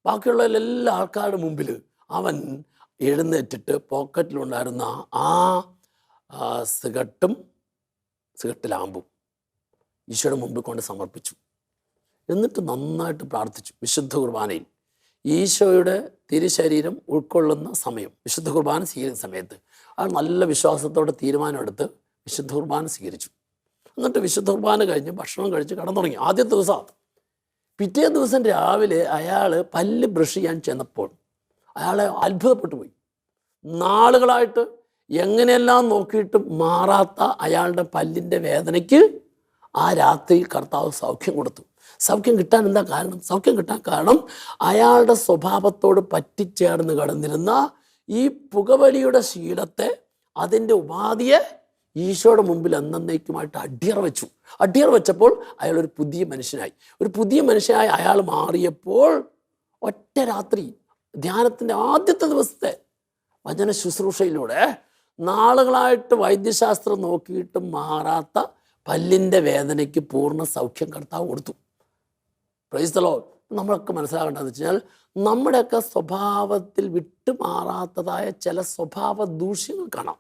S1: ബാക്കിയുള്ള എല്ലാ ആൾക്കാരുടെ മുമ്പിൽ അവൻ എഴുന്നേറ്റിട്ട് പോക്കറ്റിലുണ്ടായിരുന്ന ആ സിഗരറ്റും സിഗരറ്റ് ലാമ്പും ഈശോയുടെ മുമ്പിൽ കൊണ്ട് സമർപ്പിച്ചു. എന്നിട്ട് നന്നായിട്ട് പ്രാർത്ഥിച്ചു. വിശുദ്ധ കുർബാനയിൽ ഈശോയുടെ തിരുശരീരം ഉൾക്കൊള്ളുന്ന സമയം, വിശുദ്ധ കുർബാന സ്വീകരിക്കുന്ന സമയത്ത് ആ നല്ല വിശ്വാസത്തോടെ തീരുമാനമെടുത്ത് വിശുദ്ധ കുർബാന സ്വീകരിച്ചു. എന്നിട്ട് വിശുദ്ധ കുർബാന കഴിഞ്ഞ് ഭക്ഷണം കഴിച്ച് കടന്നുറങ്ങി. ആദ്യത്തെ ദിവസം. പിറ്റേ ദിവസം രാവിലെ അയാൾ പല്ല് ബ്രഷ് ചെയ്യാൻ ചെന്നപ്പോൾ അയാളെ അത്ഭുതപ്പെട്ടു പോയി. നാളുകളായിട്ട് എങ്ങനെയെല്ലാം നോക്കിയിട്ടും മാറാത്ത അയാളുടെ പല്ലിൻ്റെ വേദനയ്ക്ക് ആ രാത്രി കർത്താവ് സൗഖ്യം കൊടുത്തു. സൗഖ്യം കിട്ടാൻ എന്താ കാരണം? സൗഖ്യം കിട്ടാൻ കാരണം അയാളുടെ സ്വഭാവത്തോട് പറ്റിച്ചേർന്ന് കിടന്നിരുന്ന ഈ പുകവലിയുടെ ശീലത്തെ, അതിൻ്റെ ഉപാധിയെ ഈശോയുടെ മുമ്പിൽ എന്നേക്കുമായിട്ട് അടിയറ വെച്ചു. അടിയറ വെച്ചപ്പോൾ അയാൾ ഒരു പുതിയ മനുഷ്യനായി. ഒരു പുതിയ മനുഷ്യനായി അയാൾ മാറിയപ്പോൾ ഒറ്റ രാത്രി ധ്യാനത്തിൻ്റെ ആദ്യത്തെ ദിവസത്തെ വചന ശുശ്രൂഷയിലൂടെ നാളുകളായിട്ട് വൈദ്യശാസ്ത്രം നോക്കിയിട്ടും മാറാത്ത പല്ലിൻ്റെ വേദനയ്ക്ക് പൂർണ്ണ സൗഖ്യം കർത്താവ് കൊടുത്തു. Praise the Lord. നമ്മളൊക്കെ മനസ്സിലാക്കേണ്ടതെന്ന് വെച്ചാൽ നമ്മുടെയൊക്കെ സ്വഭാവത്തിൽ വിട്ടുമാറാത്തതായ ചില സ്വഭാവ ദൂഷ്യങ്ങൾ കാണാം,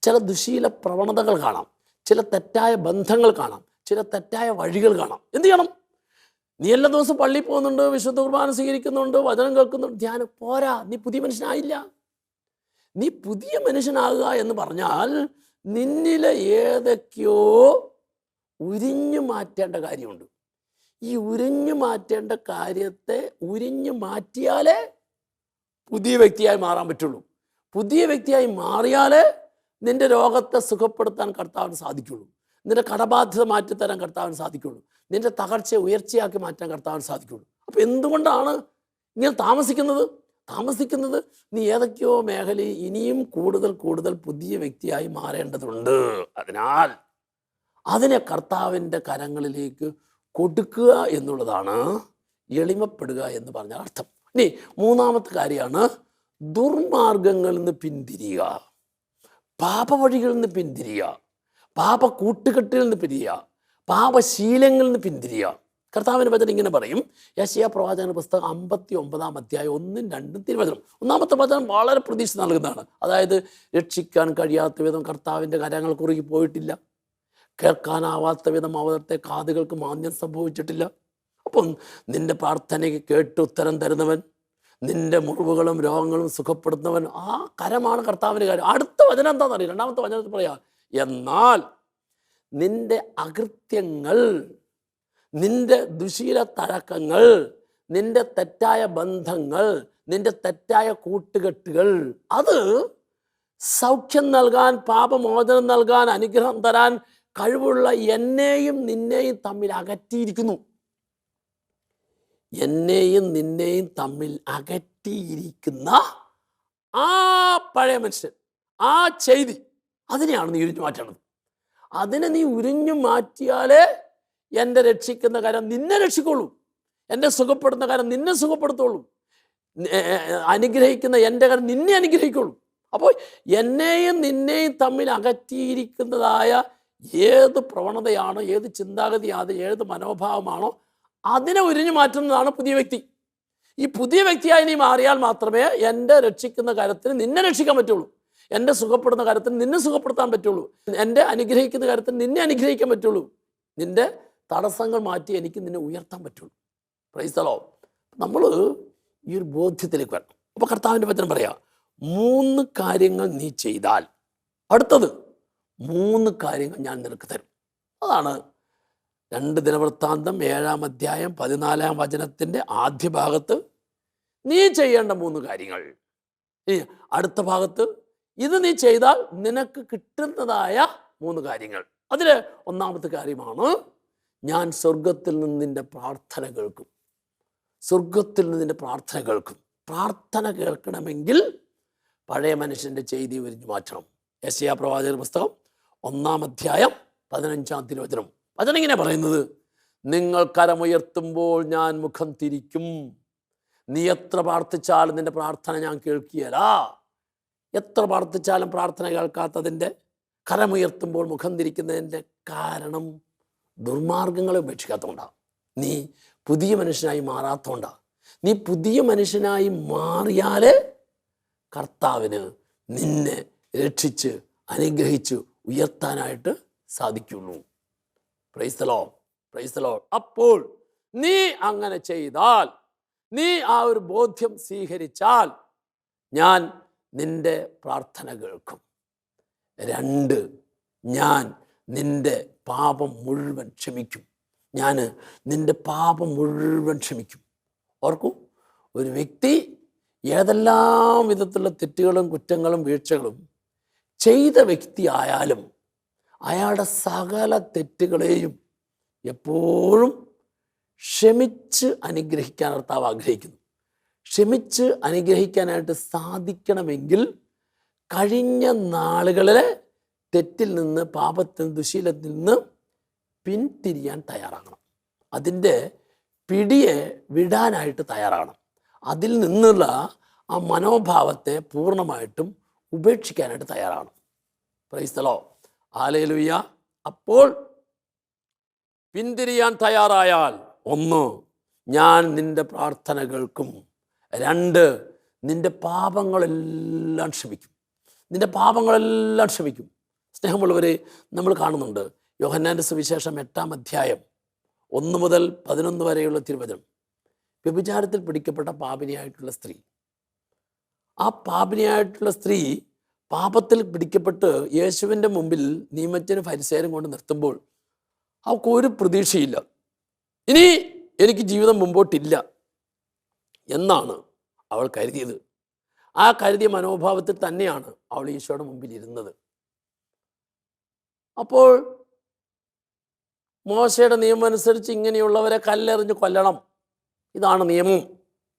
S1: ചില ദുശീല പ്രവണതകൾ കാണാം, ചില തെറ്റായ ബന്ധങ്ങൾ കാണാം, ചില തെറ്റായ വഴികൾ കാണാം. എന്ത് ചെയ്യണം? നീ എല്ലാ ദിവസവും പള്ളിയിൽ പോകുന്നുണ്ട്, വിശുദ്ധ കുർബാന സ്വീകരിക്കുന്നുണ്ട്, വചനം കേൾക്കുന്നുണ്ട്, ധ്യാനം പോരാ. നീ പുതിയ മനുഷ്യനായില്ല. നീ പുതിയ മനുഷ്യനാകുക എന്ന് പറഞ്ഞാൽ നിന്നിലെ ഏതൊക്കെയോ ഉരിഞ്ഞു മാറ്റേണ്ട കാര്യമുണ്ട്. ഈ ഉരിഞ്ഞു മാറ്റേണ്ട കാര്യത്തെ ഉരിഞ്ഞു മാറ്റിയാലേ പുതിയ വ്യക്തിയായി മാറാൻ പറ്റുള്ളൂ. പുതിയ വ്യക്തിയായി മാറിയാലേ നിന്റെ രോഗത്തെ സുഖപ്പെടുത്താൻ കർത്താവിന് സാധിക്കുള്ളൂ. നിന്റെ കടബാധ്യത മാറ്റിത്തരാൻ കർത്താവിന് സാധിക്കുള്ളൂ. നിന്റെ തകർച്ചയെ ഉയർച്ചയാക്കി മാറ്റാൻ കർത്താവിന് സാധിക്കുള്ളൂ. അപ്പോൾ എന്തുകൊണ്ടാണ് ഇങ്ങനെ താമസിക്കുന്നത്? നീ ഏതൊക്കെയോ മേഖലയിൽ ഇനിയും കൂടുതൽ പുതിയ വ്യക്തിയായി മാറേണ്ടതുണ്ട്. അതിനാൽ അതിനെ കർത്താവിൻ്റെ കരങ്ങളിലേക്ക് കൊടുക്കുക എന്നുള്ളതാണ് എളിമപ്പെടുക എന്ന് പറഞ്ഞ അർത്ഥം. ഇനി മൂന്നാമത്തെ കാര്യമാണ് ദുർമാർഗങ്ങളിൽ നിന്ന് പിന്തിരിയുക, പാപവഴികളിൽ നിന്ന് പിന്തിരിയുക, പാപ കൂട്ടുകെട്ടിൽ നിന്ന് പിരിയുക, പാപശീലങ്ങളിൽ നിന്ന് പിന്തിരിയുക. കർത്താവിൻ്റെ വചനം ഇങ്ങനെ പറയും. യെശയ്യാ പ്രവാചകന്റെ പുസ്തകം 59-ാം അധ്യായം 1-2 തിരുവചനം. ഒന്നാമത്തെ വചനം വളരെ പ്രതീക്ഷ നൽകുന്നതാണ്. അതായത് രക്ഷിക്കാൻ കഴിയാത്ത വിധം കർത്താവിൻ്റെ കരങ്ങൾ കുറുകി പോയിട്ടില്ല, കേൾക്കാനാവാത്ത വിധം അവിടുത്തെ കാതുകൾക്ക് മാന്ദ്യം സംഭവിച്ചിട്ടില്ല. അപ്പം നിന്റെ പ്രാർത്ഥനയ്ക്ക് കേട്ട് ഉത്തരം തരുന്നവൻ, നിന്റെ മുറിവുകളും രോഗങ്ങളും സുഖപ്പെടുത്തുന്നവൻ, ആ കരമാണ് കർത്താവിൻ്റെ കാര്യം. അടുത്ത വചനം എന്താണെന്നറിയാം? രണ്ടാമത്തെ വചനത്തിൽ പറയാം, എന്നാൽ നിന്റെ അകൃത്യങ്ങൾ, നിന്റെ ദുശീല തഴക്കങ്ങൾ, നിന്റെ തെറ്റായ ബന്ധങ്ങൾ, നിന്റെ തെറ്റായ കൂട്ടുകെട്ടുകൾ, അത് സൗഖ്യം നൽകാൻ, പാപമോചനം നൽകാൻ, അനുഗ്രഹം തരാൻ കഴിവുള്ള എന്നെയും നിന്നെയും തമ്മിൽ അകറ്റിയിരിക്കുന്നു. എന്നെയും നിന്നെയും തമ്മിൽ അകറ്റിയിരിക്കുന്ന ആ പഴയ മനുഷ്യൻ, ആ ചെയ്തി, അതിനെയാണ് നീ ഉരിഞ്ഞു മാറ്റേണ്ടത്. അതിനെ നീ ഉരിഞ്ഞു മാറ്റിയാലേ എൻ്റെ രക്ഷിക്കുന്ന കാര്യം നിന്നെ രക്ഷിക്കുള്ളൂ, എൻ്റെ സുഖപ്പെടുന്ന കാര്യം നിന്നെ സുഖപ്പെടുത്തുള്ളൂ, അനുഗ്രഹിക്കുന്ന എൻ്റെ കാര്യം നിന്നെ അനുഗ്രഹിക്കുള്ളൂ. അപ്പോൾ എന്നെയും നിന്നെയും തമ്മിൽ അകറ്റിയിരിക്കുന്നതായ ഏത് പ്രവണതയാണോ, ഏത് ചിന്താഗതിയാണോ, ഏത് മനോഭാവമാണോ, അതിനെ ഉരിഞ്ഞു മാറ്റുന്നതാണ് പുതിയ വ്യക്തി. ഈ പുതിയ വ്യക്തിയായി നീ മാറിയാൽ മാത്രമേ എൻ്റെ രക്ഷിക്കുന്ന കാര്യത്തിന് നിന്നെ രക്ഷിക്കാൻ പറ്റുള്ളൂ, എൻ്റെ സുഖപ്പെടുന്ന കാര്യത്തിന് നിന്നെ സുഖപ്പെടുത്താൻ പറ്റുള്ളൂ, എൻ്റെ അനുഗ്രഹിക്കുന്ന കാര്യത്തിന് നിന്നെ അനുഗ്രഹിക്കാൻ പറ്റുള്ളൂ, നിൻ്റെ തടസ്സങ്ങൾ മാറ്റി എനിക്ക് നിന്നെ ഉയർത്താൻ പറ്റുള്ളൂ. Praise the Lord. നമ്മൾ ഈ ഒരു ബോധ്യത്തിലേക്ക് വരണം. അപ്പോൾ കർത്താവിൻ്റെ വചനം പറയാം, 3 കാര്യങ്ങൾ നീ ചെയ്താൽ അടുത്തത് 3 കാര്യങ്ങൾ ഞാൻ നിനക്ക് തരും. അതാണ് 2 ദിനവൃത്താന്തം 7-ാം അധ്യായം 14-ാം വചനത്തിൻ്റെ ആദ്യ ഭാഗത്ത് നീ ചെയ്യേണ്ട 3 കാര്യങ്ങൾ. ഇനി അടുത്ത ഭാഗത്ത് ഇത് നീ ചെയ്താൽ നിനക്ക് കിട്ടുന്നതായ 3 കാര്യങ്ങൾ. അതിൽ ഒന്നാമത്തെ കാര്യമാണ്, ഞാൻ സ്വർഗത്തിൽ നിന്ന് നിൻ്റെ പ്രാർത്ഥന കേൾക്കും. സ്വർഗത്തിൽ നിന്ന് നിൻ്റെ പ്രാർത്ഥന കേൾക്കും. പ്രാർത്ഥന കേൾക്കണമെങ്കിൽ പഴയ മനുഷ്യൻ്റെ ചെയ്തി ഉരിഞ്ഞു മാറ്റണം. യെശയ്യാ പ്രവാചകന്റെ പുസ്തകം 1-ാം അധ്യായം 15-ാം തിരുവചനം. വചനം ഇങ്ങനെ പറയുന്നത്, നിങ്ങൾ കരമുയർത്തുമ്പോൾ ഞാൻ മുഖം തിരിക്കും. നീ എത്ര പ്രാർത്ഥിച്ചാലും നിൻ്റെ പ്രാർത്ഥന ഞാൻ കേൾക്കുകയില്ല. എത്ര പ്രാർത്ഥിച്ചാലും പ്രാർത്ഥന കേൾക്കാത്തതിൻ്റെ, കരമുയർത്തുമ്പോൾ മുഖം തിരിക്കുന്നതിൻ്റെ കാരണം ദുർമാർഗങ്ങളെ ഉപേക്ഷിക്കാത്തതുകൊണ്ടാണ്. നീ പുതിയ മനുഷ്യനായി മാറാത്തതുകൊണ്ടാണ്. നീ പുതിയ മനുഷ്യനായി മാറിയാൽ കർത്താവിന് നിന്നെ രക്ഷിച്ച് അനുഗ്രഹിച്ച് ഉയർത്താനായിട്ട് സാധിക്കുള്ളൂ. Praise the Lord, praise the Lord. അപ്പോൾ നീ അങ്ങനെ ചെയ്താൽ, നീ ആ ഒരു ബോധ്യം സ്വീകരിച്ചാൽ, ഞാൻ നിന്റെ പ്രാർത്ഥന കേൾക്കും. 2, ഞാൻ നിന്റെ പാപം മുഴുവൻ ക്ഷമിക്കും. ഞാൻ നിന്റെ പാപം മുഴുവൻ ക്ഷമിക്കും. ഓർക്കൂ, ഒരു വ്യക്തി ഏതെല്ലാം വിധത്തിലുള്ള തെറ്റുകളും കുറ്റങ്ങളും വീഴ്ചകളും ചെയ്ത വ്യക്തി ആയാലും അയാളുടെ സകല തെറ്റുകളെയും എപ്പോഴും ക്ഷമിച്ച് അനുഗ്രഹിക്കാൻ കർത്താവ് ആഗ്രഹിക്കുന്നു. ക്ഷമിച്ച് അനുഗ്രഹിക്കാനായിട്ട് സാധിക്കണമെങ്കിൽ കഴിഞ്ഞ നാളുകളിലെ തെറ്റിൽ നിന്ന്, പാപത്തിൽ നിന്ന്, ദുശീലത്തിൽ നിന്ന് പിന്തിരിയാൻ തയ്യാറാകണം. അതിൻ്റെ പിടിയെ വിടാനായിട്ട് തയ്യാറാകണം. അതിൽ നിന്നുള്ള ആ മനോഭാവത്തെ പൂർണ്ണമായിട്ടും ഉപേക്ഷിക്കാനായിട്ട് തയ്യാറാകണം. Praise the Lord, hallelujah. അപ്പോൾ പിന്തിരിയാൻ തയ്യാറായാൽ, 1, ഞാൻ നിൻ്റെ പ്രാർത്ഥന കേൾക്കും. 2, നിൻ്റെ പാപങ്ങളെല്ലാം ക്ഷമിക്കും. നിൻ്റെ പാപങ്ങളെല്ലാം ക്ഷമിക്കും. സ്നേഹമുള്ളവരെ, നമ്മൾ കാണുന്നുണ്ട് യോഹന്നാൻ്റെ സുവിശേഷം 8-ാം അധ്യായം 1 മുതൽ 11 വരെയുള്ള തിരുവചനം. വ്യഭിചാരത്തിൽ പിടിക്കപ്പെട്ട പാപിനിയായിട്ടുള്ള സ്ത്രീ, ആ പാപിനിയായിട്ടുള്ള സ്ത്രീ പാപത്തിൽ പിടിക്കപ്പെട്ട് യേശുവിൻ്റെ മുമ്പിൽ നിയമജ്ഞനും ഫരിസേയരും കൊണ്ട് നിർത്തുമ്പോൾ അവൾക്കൊരു പ്രതീക്ഷയില്ല. ഇനി എനിക്ക് ജീവിതം മുമ്പോട്ടില്ല എന്നാണ് അവൾ കരുതിയത്. ആ കരുതിയ മനോഭാവത്തിൽ തന്നെയാണ് അവൾ ഈശോയുടെ മുമ്പിൽ ഇരുന്നത്. അപ്പോൾ മോശയുടെ നിയമം അനുസരിച്ച് ഇങ്ങനെയുള്ളവരെ കല്ലെറിഞ്ഞ് കൊല്ലണം, ഇതാണ് നിയമം,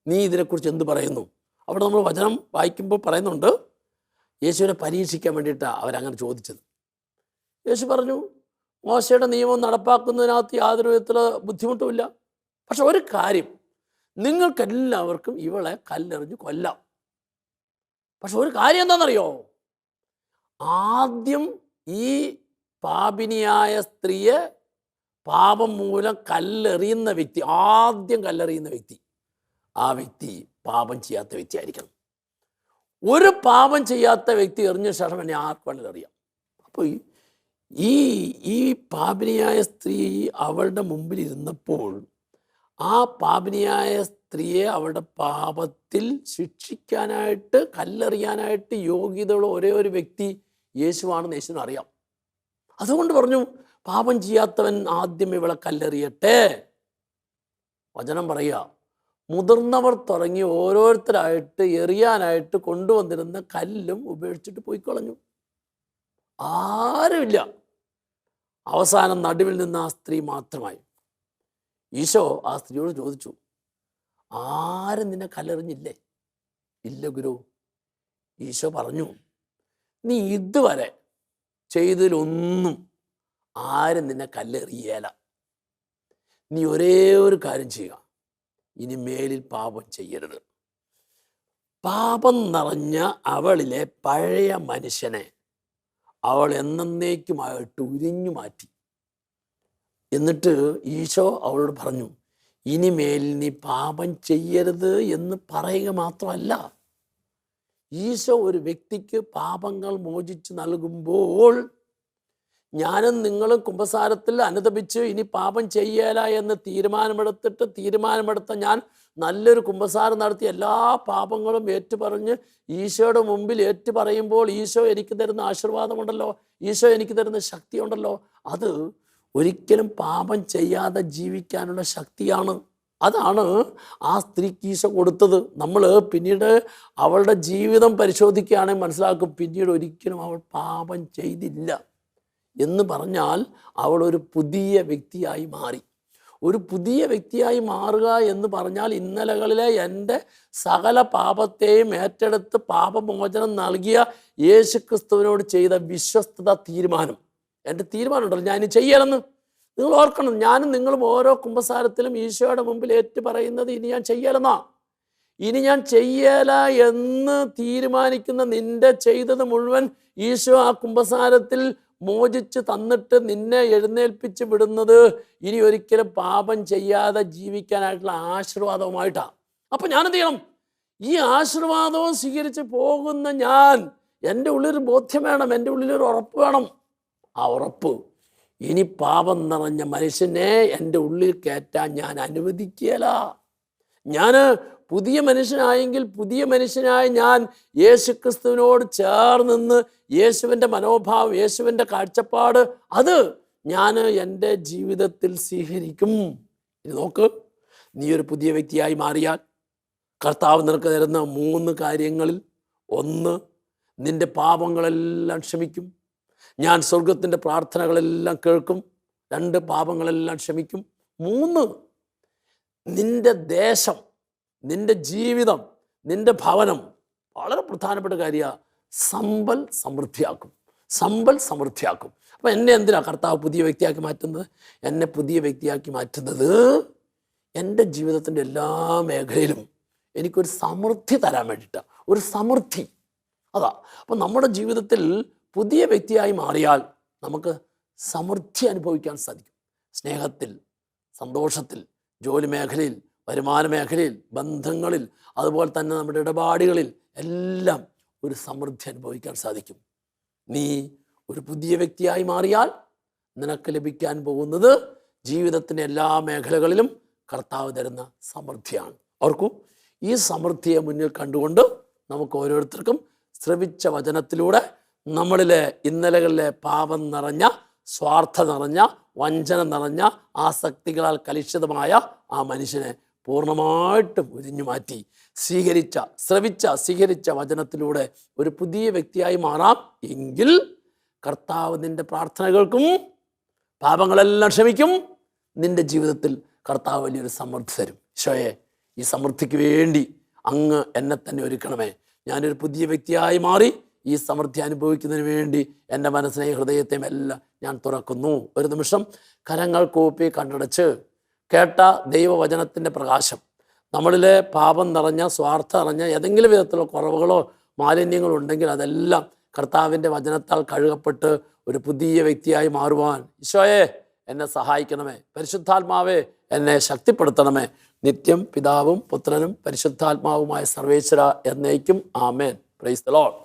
S1: നീ ഇതിനെക്കുറിച്ച് എന്ത് പറയുന്നു? അവിടെ നമ്മൾ വചനം വായിക്കുമ്പോൾ പറയുന്നുണ്ട്, യേശുവിനെ പരീക്ഷിക്കാൻ വേണ്ടിയിട്ടാണ് അവരങ്ങനെ ചോദിച്ചത്. യേശു പറഞ്ഞു, മോശയുടെ നിയമം നടപ്പാക്കുന്നതിനകത്ത് യാതൊരു വിധത്തിലുള്ള ബുദ്ധിമുട്ടുമില്ല. പക്ഷെ ഒരു കാര്യം, നിങ്ങൾക്കെല്ലാവർക്കും ഇവളെ കല്ലെറിഞ്ഞ് കൊല്ലാം. പക്ഷെ ഒരു കാര്യം എന്താണെന്നറിയോ? ആദ്യം ഈ പാപിനിയായ സ്ത്രീയെ പാപം മൂലം കല്ലെറിയുന്ന വ്യക്തി, ആദ്യം കല്ലെറിയുന്ന വ്യക്തി, ആ വ്യക്തി പാപം ചെയ്യാത്ത വ്യക്തി ആയിരിക്കണം. ഒരു പാപം ചെയ്യാത്ത വ്യക്തി എറിഞ്ഞ ശേഷം എന്നെ ആർക്ക് വേണമെങ്കിലും അറിയാം. അപ്പോൾ ഈ പാപിനിയായ സ്ത്രീ അവളുടെ മുമ്പിൽ ഇരുന്നപ്പോൾ ആ പാപിനിയായ സ്ത്രീയെ അവളുടെ പാപത്തിൽ ശിക്ഷിക്കാനായിട്ട്, കല്ലെറിയാനായിട്ട് യോഗ്യതയുള്ള ഒരേ ഒരു വ്യക്തി യേശുവാണെന്ന് യേശുവിന് അറിയാം. അതുകൊണ്ട് പറഞ്ഞു, പാപം ചെയ്യാത്തവൻ ആദ്യം ഇവളെ കല്ലെറിയട്ടെ. വചനം പറയുക, മുതിർന്നവർ തുടങ്ങി ഓരോരുത്തരായിട്ട് എറിയാനായിട്ട് കൊണ്ടുവന്നിരുന്ന കല്ലും ഉപേക്ഷിച്ചിട്ട് പോയി കളഞ്ഞു. ആരുമില്ല. അവസാനം നടുവിൽ നിന്ന് ആ സ്ത്രീ മാത്രമായി. ഈശോ ആ സ്ത്രീയോട് ചോദിച്ചു, ആരും നിന്നെ കല്ലെറിഞ്ഞില്ലേ? ഇല്ല ഗുരു. ഈശോ പറഞ്ഞു, നീ ഇതുവരെ ചെയ്തതിലൊന്നും ആരും നിന്നെ കല്ലെറിയേല. നീ ഒരേ ഒരു കാര്യം ചെയ്യുക, ഇനി മേലിൽ പാപം ചെയ്യരുത്. പാപം നിറഞ്ഞ അവളിലെ പഴയ മനുഷ്യനെ അവൾ എന്നേക്കുമായിട്ട് ഉരിഞ്ഞു മാറ്റി. എന്നിട്ട് ഈശോ അവളോട് പറഞ്ഞു, ഇനി മേലിൽ നീ പാപം ചെയ്യരുത് എന്ന് പറയുക മാത്രമല്ല, ഈശോ ഒരു വ്യക്തിക്ക് പാപങ്ങൾ മോചിച്ച് നൽകുമ്പോൾ ഞാനും നിങ്ങളും കുമ്പസാരത്തിൽ അനുതപിച്ച് ഇനി പാപം ചെയ്യല എന്ന് തീരുമാനമെടുത്ത ഞാൻ നല്ലൊരു കുമ്പസാരം നടത്തി എല്ലാ പാപങ്ങളും ഏറ്റുപറഞ്ഞ് ഈശോയുടെ മുമ്പിൽ ഏറ്റുപറയുമ്പോൾ ഈശോ എനിക്ക് തരുന്ന ആശീർവാദമുണ്ടല്ലോ, ഈശോ എനിക്ക് തരുന്ന ശക്തിയുണ്ടല്ലോ, അത് ഒരിക്കലും പാപം ചെയ്യാതെ ജീവിക്കാനുള്ള ശക്തിയാണ്. അതാണ് ആ സ്ത്രീക്ക് ഈശോ കൊടുത്തത്. നമ്മൾ പിന്നീട് അവളുടെ ജീവിതം പരിശോധിക്കുകയാണെങ്കിൽ മനസ്സിലാക്കും, പിന്നീട് ഒരിക്കലും അവൾ പാപം ചെയ്തില്ല. എന്ന് പറഞ്ഞാൽ അവൾ ഒരു പുതിയ വ്യക്തിയായി മാറി. ഒരു പുതിയ വ്യക്തിയായി മാറുക എന്ന് പറഞ്ഞാൽ ഇന്നലകളിലെ എൻ്റെ സകല പാപത്തെയും ഏറ്റെടുത്ത് പാപമോചനം നൽകിയ യേശുക്രിസ്തുവിനോട് ചെയ്ത വിശ്വസ്തത തീരുമാനം. എൻ്റെ തീരുമാനമുണ്ടല്ലോ, ഞാൻ ചെയ്യലെന്ന്. നിങ്ങൾ ഓർക്കണം, ഞാനും നിങ്ങളും ഓരോ കുമ്പസാരത്തിലും ഈശോയുടെ മുമ്പിൽ ഏറ്റു പറയുന്നത് ഇനി ഞാൻ ചെയ്യലെന്നാ. ഇനി ഞാൻ ചെയ്യല എന്ന് തീരുമാനിക്കുന്ന നിന്റെ ചെയ്തത് മുഴുവൻ ഈശോ ആ കുമ്പസാരത്തിൽ മോചിച്ച് തന്നിട്ട് നിന്നെ എഴുന്നേൽപ്പിച്ച് വിടുന്നത് ഇനി ഒരിക്കലും പാപം ചെയ്യാതെ ജീവിക്കാനായിട്ടുള്ള ആശീർവാദവുമായിട്ടാണ്. അപ്പം ഞാനെന്ത് ചെയ്യണം? ഈ ആശീർവാദവും സ്വീകരിച്ച് പോകുന്ന ഞാൻ, എൻ്റെ ഉള്ളിലൊരു ബോധ്യം വേണം, എൻ്റെ ഉള്ളിലൊരു ഉറപ്പ് വേണം. ആ ഉറപ്പ്, ഇനി പാപം നിറഞ്ഞ മനുഷ്യനെ എൻ്റെ ഉള്ളിൽ കയറ്റാൻ ഞാൻ അനുവദിക്കുകയില്ല. ഞാൻ പുതിയ മനുഷ്യനായെങ്കിൽ പുതിയ മനുഷ്യനായി ഞാൻ യേശുക്രിസ്തുവിനോട് ചേർന്ന് യേശുവിൻ്റെ മനോഭാവം, യേശുവിൻ്റെ കാഴ്ചപ്പാട് അത് ഞാൻ എൻ്റെ ജീവിതത്തിൽ സ്വീകരിക്കും. ഇനി നോക്ക്, നീ ഒരു പുതിയ വ്യക്തിയായി മാറിയാൽ കർത്താവ് നിനക്ക് തരുന്ന 3 കാര്യങ്ങളിൽ, 1, നിൻ്റെ പാപങ്ങളെല്ലാം ക്ഷമിക്കും. ഞാൻ സ്വർഗത്തിൻ്റെ പ്രാർത്ഥനകളെല്ലാം കേൾക്കും. 2, പാപങ്ങളെല്ലാം ക്ഷമിക്കും. 3, നിൻ്റെ ദേശം, നിൻ്റെ ജീവിതം, നിൻ്റെ ഭവനം, വളരെ പ്രധാനപ്പെട്ട കാര്യമാണ്, സമ്പൽ സമൃദ്ധിയാക്കും. സമ്പൽ സമൃദ്ധിയാക്കും. അപ്പം എന്നെ എന്തിനാണ് കർത്താവ് പുതിയ വ്യക്തിയാക്കി മാറ്റുന്നത്? എന്നെ പുതിയ വ്യക്തിയാക്കി മാറ്റുന്നത് എൻ്റെ ജീവിതത്തിൻ്റെ എല്ലാ മേഖലയിലും എനിക്കൊരു സമൃദ്ധി തരാൻ വേണ്ടിയിട്ടാണ്. ഒരു സമൃദ്ധി അതാ. അപ്പം നമ്മുടെ ജീവിതത്തിൽ പുതിയ വ്യക്തിയായി മാറിയാൽ നമുക്ക് സമൃദ്ധി അനുഭവിക്കാൻ സാധിക്കും. സ്നേഹത്തിൽ, സന്തോഷത്തിൽ, ജോലി മേഖലയിൽ, വരുമാന മേഖലയിൽ, ബന്ധങ്ങളിൽ, അതുപോലെ തന്നെ നമ്മുടെ ഇടപാടുകളിൽ എല്ലാം ഒരു സമൃദ്ധി അനുഭവിക്കാൻ സാധിക്കും. നീ ഒരു പുതിയ വ്യക്തിയായി മാറിയാൽ നിനക്ക് ലഭിക്കാൻ പോകുന്നത് ജീവിതത്തിൻ്റെ എല്ലാ മേഖലകളിലും കർത്താവ് തരുന്ന സമൃദ്ധിയാണ്. ഓർക്കൂ, ഈ സമൃദ്ധിയെ മുന്നിൽ കണ്ടുകൊണ്ട് നമുക്ക് ഓരോരുത്തർക്കും ശ്രവിച്ച വചനത്തിലൂടെ നമ്മളിലെ ഇന്നലകളിലെ പാപം നിറഞ്ഞ, സ്വാർത്ഥ നിറഞ്ഞ, വഞ്ചന നിറഞ്ഞ, ആസക്തികളാൽ കലുഷിതമായ ആ മനുഷ്യനെ പൂർണ്ണമായിട്ടും ഉരിഞ്ഞു മാറ്റി സ്വീകരിച്ച വചനത്തിലൂടെ ഒരു പുതിയ വ്യക്തിയായി മാറാം. എങ്കിൽ കർത്താവ് നിന്റെ പ്രാർത്ഥനകൾക്കും പാപങ്ങളെല്ലാം ക്ഷമിക്കും. നിന്റെ ജീവിതത്തിൽ കർത്താവ് വലിയൊരു സമൃദ്ധി തരും. ഈശോയെ, ഈ സമൃദ്ധിക്ക് വേണ്ടി അങ്ങ് എന്നെ തന്നെ ഒരുക്കണമേ. ഞാനൊരു പുതിയ വ്യക്തിയായി മാറി ഈ സമൃദ്ധി അനുഭവിക്കുന്നതിന് വേണ്ടി എൻ്റെ മനസ്സിനെയും ഹൃദയത്തെയും എല്ലാം ഞാൻ തുറക്കുന്നു. ഒരു നിമിഷം കരങ്ങൾ കൂപ്പി കണ്ണടച്ച് കേട്ട ദൈവവചനത്തിൻ്റെ പ്രകാശം നമ്മളിലെ പാപം നിറഞ്ഞ, സ്വാർത്ഥ നിറഞ്ഞ ഏതെങ്കിലും വിധത്തിലുള്ള കുറവുകളോ മാലിന്യങ്ങളോ ഉണ്ടെങ്കിൽ അതെല്ലാം കർത്താവിൻ്റെ വചനത്താൽ കഴുകപ്പെട്ട് ഒരു പുതിയ വ്യക്തിയായി മാറുവാൻ ഈശോയെ എന്നെ സഹായിക്കണമേ. പരിശുദ്ധാത്മാവേ എന്നെ ശക്തിപ്പെടുത്തണമേ. നിത്യം പിതാവും പുത്രനും പരിശുദ്ധാത്മാവുമായ സർവേശ്വര എന്നേക്കും ആമേൻ. Praise the Lord.